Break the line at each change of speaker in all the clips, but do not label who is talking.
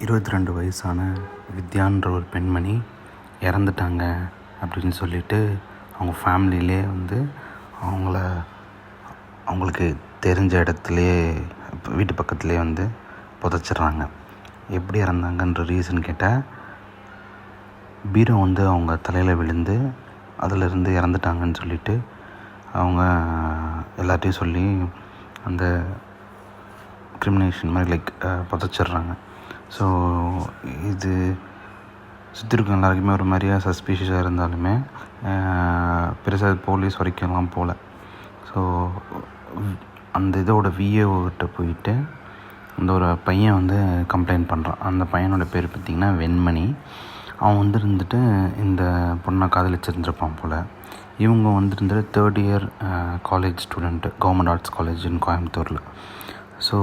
22 வயசான வித்யான்ற ஒரு பெண்மணி இறந்துட்டாங்க அப்படின்னு சொல்லிட்டு அவங்க ஃபேமிலியிலே வந்து அவங்களுக்கு தெரிஞ்ச இடத்துலையே வீட்டு பக்கத்துலேயே வந்து புதைச்சிட்றாங்க. எப்படி இறந்தாங்கன்ற ரீசன் கேட்டால், பீரோ வந்து அவங்க தலையில் விழுந்து அதிலிருந்து இறந்துட்டாங்கன்னு சொல்லிட்டு அவங்க எல்லாத்தையும் சொல்லி அந்த கிரிமினேஷன் மாதிரி புதைச்சிட்றாங்க. ஸோ இது சுற்றி இருக்க எல்லாருக்குமே ஒரு மாதிரியாக சஸ்பீஷியஸாக இருந்தாலுமே பெருசாக போலீஸ் வரைக்கும்லாம் போகல. ஸோ அந்த இதோட விஏஓகிட்ட போயிட்டு அந்த ஒரு பையன் வந்து கம்ப்ளைண்ட் பண்ணுறான். அந்த பையனோட பேர் பார்த்திங்கன்னா வெண்மணி. அவன் இருந்துட்டு இந்த பொண்ணை காதலிச்சிருந்துருப்பான் போல். இவங்க வந்துட்டு 3rd year college student, government arts college இன் கோயம்புத்தூரில். ஸோ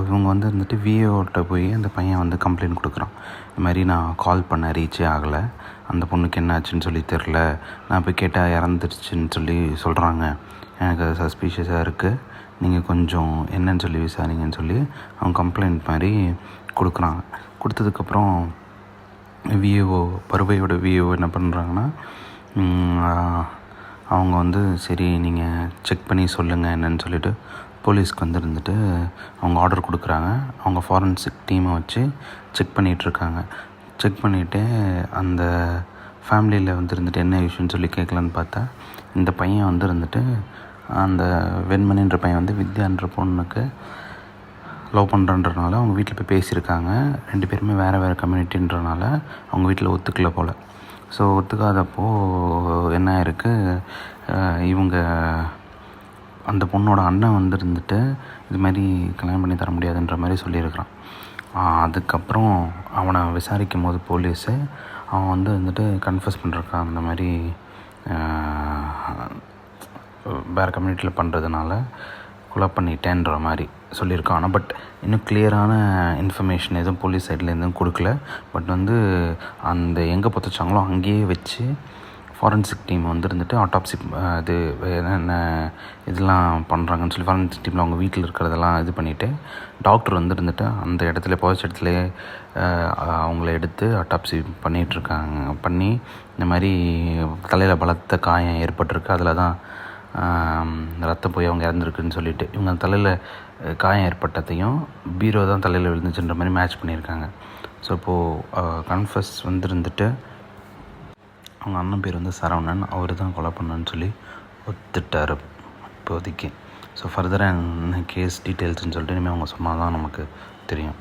இவங்க வந்துட்டு விஏஓட்ட போய் அந்த பையன் வந்து கம்ப்ளைண்ட் கொடுக்குறான். இது மாதிரி நான் கால் பண்ண ரீச்சே ஆகலை, அந்த பொண்ணுக்கு என்ன ஆச்சுன்னு சொல்லி தெரில, நான் போய் கேட்டால் இறந்துருச்சுன்னு சொல்லி சொல்கிறாங்க, எனக்கு அது சஸ்பீஷியஸாக இருக்குது, நீங்கள் கொஞ்சம் என்னன்னு சொல்லி விசாரிங்கன்னு சொல்லி அவன் கம்ப்ளைண்ட் மாதிரி கொடுக்குறாங்க. கொடுத்ததுக்கப்புறம் விஏஓ, பருவையோட விஏஓ என்ன பண்ணுறாங்கன்னா, அவங்க வந்து சரி நீங்கள் செக் பண்ணி சொல்லுங்கள் என்னன்னு சொல்லிவிட்டு போலீஸ்க்கு வந்துட்டு அவங்க ஆர்டர் கொடுக்குறாங்க. அவங்க ஃபாரன்சிக் டீமை வச்சு செக் பண்ணிகிட்ருக்காங்க. செக் பண்ணிவிட்டு அந்த ஃபேமிலியில் இருந்துட்டு என்ன விஷயம்னு சொல்லி கேட்கலான்னு பார்த்தா, இந்த பையன் இருந்துட்டு அந்த வெண்மணின்ற பையன் வந்து வித்யான்ற பொண்ணுக்கு லவ் பண்ணுறன்றனால அவங்க வீட்டில் போய் பேசியிருக்காங்க. 2 பேருமே வேறு கம்யூனிட்டின்றனால அவங்க வீட்டில் ஒத்துக்கலை போல். ஸோ ஒத்துக்காதப்போ என்ன இருக்குது, இவங்க அந்த பொண்ணோட அண்ணன் இருந்துட்டு இது மாதிரி கல்யாணம் பண்ணி தர முடியாதுன்ற மாதிரி சொல்லியிருக்கிறான். அதுக்கப்புறம் அவனை விசாரிக்கும் போது போலீஸு அவன் வந்துட்டு கன்ஃபஸ் பண்ணிருக்கான், அந்த மாதிரி வேறு கம்யூனிட்டியில் பண்ணுறதுனால கொலை பண்ணிட்டேன்ற மாதிரி சொல்லியிருக்கான். ஆனால் பட் இன்னும் கிளியரான இன்ஃபர்மேஷன் எதுவும் போலீஸ் சைடில் எதுவும் கொடுக்கல. பட் அந்த எங்கே புதைச்சாங்களோ அங்கேயே வச்சு ஃபாரன்சிக் டீம் இருந்துட்டு ஆட்டாப்சி இது என்னென்ன இதெல்லாம் பண்ணுறாங்கன்னு சொல்லி ஃபாரன்சிக் டீமில் அவங்க வீட்டில் இருக்கிறதெல்லாம் இது பண்ணிவிட்டு டாக்டர் இருந்துட்டு அந்த இடத்துல புதைச்ச இடத்துல அவங்கள எடுத்து ஆட்டாப்சி பண்ணிகிட்ருக்காங்க. பண்ணி இந்த மாதிரி தலையில் பலத்த காயம் ஏற்பட்டிருக்கு, அதில் தான் ரத்தம் போய் அவங்க இறந்துருக்குன்னு சொல்லிட்டு இவங்க தலையில் காயம் ஏற்பட்டதையும் பீரோ தான் தலையில் விழுந்துச்சுன்ற மாதிரி மேட்ச் பண்ணியிருக்காங்க. ஸோ இப்போது கன்ஃபஸ் இருந்துட்டு அவங்க அண்ணன் பேர் சரவணன், அவர் தான் கொலை பண்ணான்னு சொல்லி ஒத்துட்டார் இப்போதைக்கு. ஸோ ஃபர்தராக என்ன கேஸ் டீட்டெயில்ஸ்ன்னு சொல்லிட்டு இனிமேல் அவங்க சொன்னால் தான் நமக்கு தெரியும்.